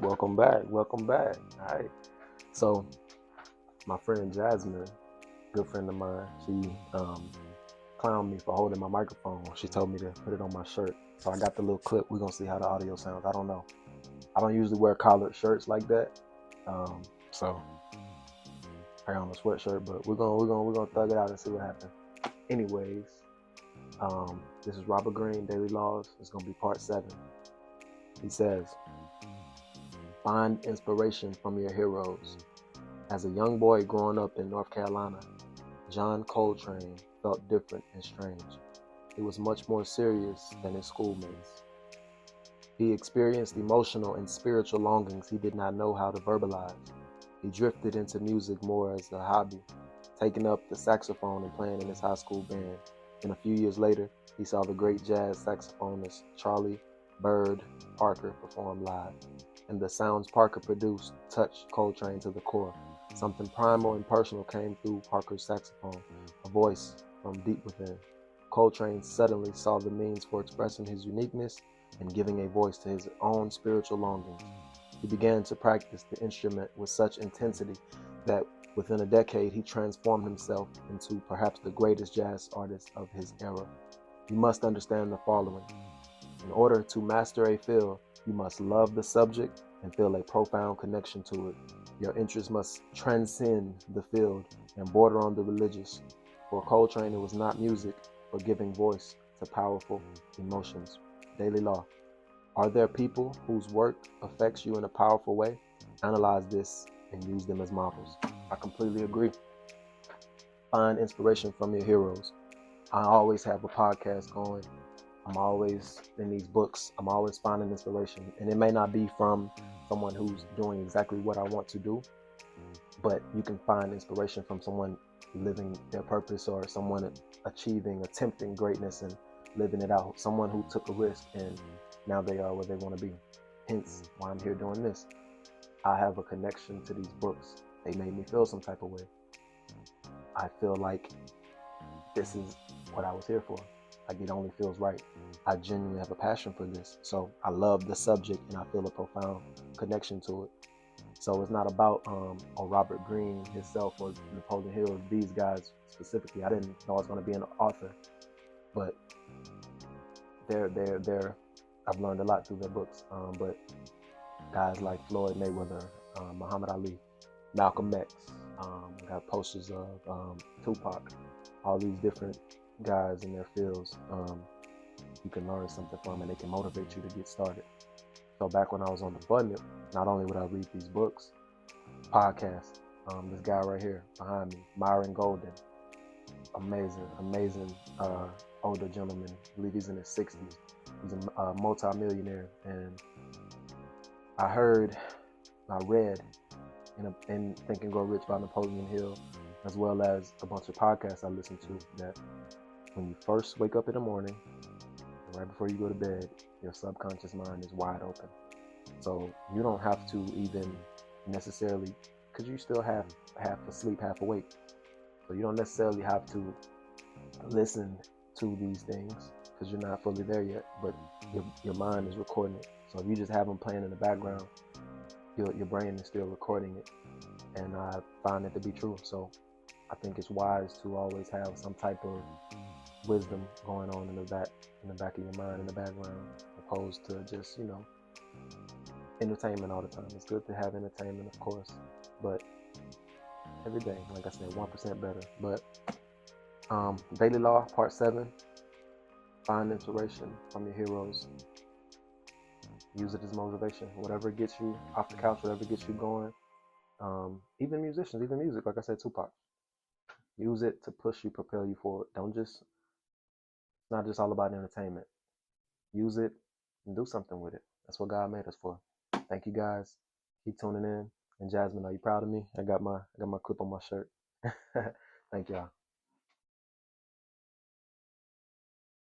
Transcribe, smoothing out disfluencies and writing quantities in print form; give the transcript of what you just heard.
Welcome back. Welcome back. All right. So, my friend Jasmine, good friend of mine, she clowned me for holding my microphone. She told me to put it on my shirt. So I got the little clip. We're gonna see how the audio sounds. I don't know. I don't usually wear collared shirts like that. So I got on a sweatshirt, but we're gonna thug it out and see what happens. Anyways, this is Robert Greene, Daily Laws. It's gonna be part 7. He says, find inspiration from your heroes. As a young boy growing up in North Carolina, John Coltrane felt different and strange. He was much more serious than his schoolmates. He experienced emotional and spiritual longings he did not know how to verbalize. He drifted into music more as a hobby, taking up the saxophone and playing in his high school band. And a few years later, he saw the great jazz saxophonist Charlie Bird Parker perform live. And the sounds Parker produced touched Coltrane to the core. Something primal and personal came through Parker's saxophone, a voice from deep within. Coltrane suddenly saw the means for expressing his uniqueness and giving a voice to his own spiritual longings. He began to practice the instrument with such intensity that within a decade he transformed himself into perhaps the greatest jazz artist of his era. You must understand the following. In order to master a field, you must love the subject and feel a profound connection to it. Your interest must transcend the field and border on the religious. For Coltrane, it was not music, but giving voice to powerful emotions. Daily Law. Are there people whose work affects you in a powerful way? Analyze this and use them as models. I completely agree. Find inspiration from your heroes. I always have a podcast going. I'm always in these books. I'm always finding inspiration. And it may not be from someone who's doing exactly what I want to do, but you can find inspiration from someone living their purpose or someone attempting greatness and living it out. Someone who took a risk and now they are where they want to be. Hence why I'm here doing this. I have a connection to these books. They made me feel some type of way. I feel like this is what I was here for. Like it only feels right. I genuinely have a passion for this. So I love the subject and I feel a profound connection to it. So it's not about Robert Greene himself or Napoleon Hill, these guys specifically. I didn't know I was going to be an author, but I've learned a lot through their books. But guys like Floyd Mayweather, Muhammad Ali, Malcolm X, got posters of Tupac, all these different guys in their fields. You can learn something from and they can motivate you to get started. So back when I was on the button, not only would I read these books, podcasts, this guy right here behind me, Myron Golden, amazing older gentleman. I believe he's in his 60s. He's a multi-millionaire. And I read in Think and Grow Rich by Napoleon Hill, as well as a bunch of podcasts I listen to, that when you first wake up in the morning, and right before you go to bed, your subconscious mind is wide open. So you don't have to even necessarily, because you still have half asleep, half awake. So you don't necessarily have to listen to these things because you're not fully there yet, but your mind is recording it. So if you just have them playing in the background, your brain is still recording it. And I find it to be true. So I think it's wise to always have some type of wisdom going on in the back of your mind, in the background, opposed to just, entertainment all the time. It's good to have entertainment, of course, but every day, like I said, 1% better. But Daily Law, part 7. Find inspiration from your heroes. Use it as motivation. Whatever gets you off the couch, whatever gets you going. Even musicians, even music, like I said, Tupac. Use it to push you, propel you forward. It's not just all about entertainment. Use it and do something with it. That's what God made us for. Thank you guys. Keep tuning in. And Jasmine, are you proud of me? I got my clip on my shirt. Thank y'all.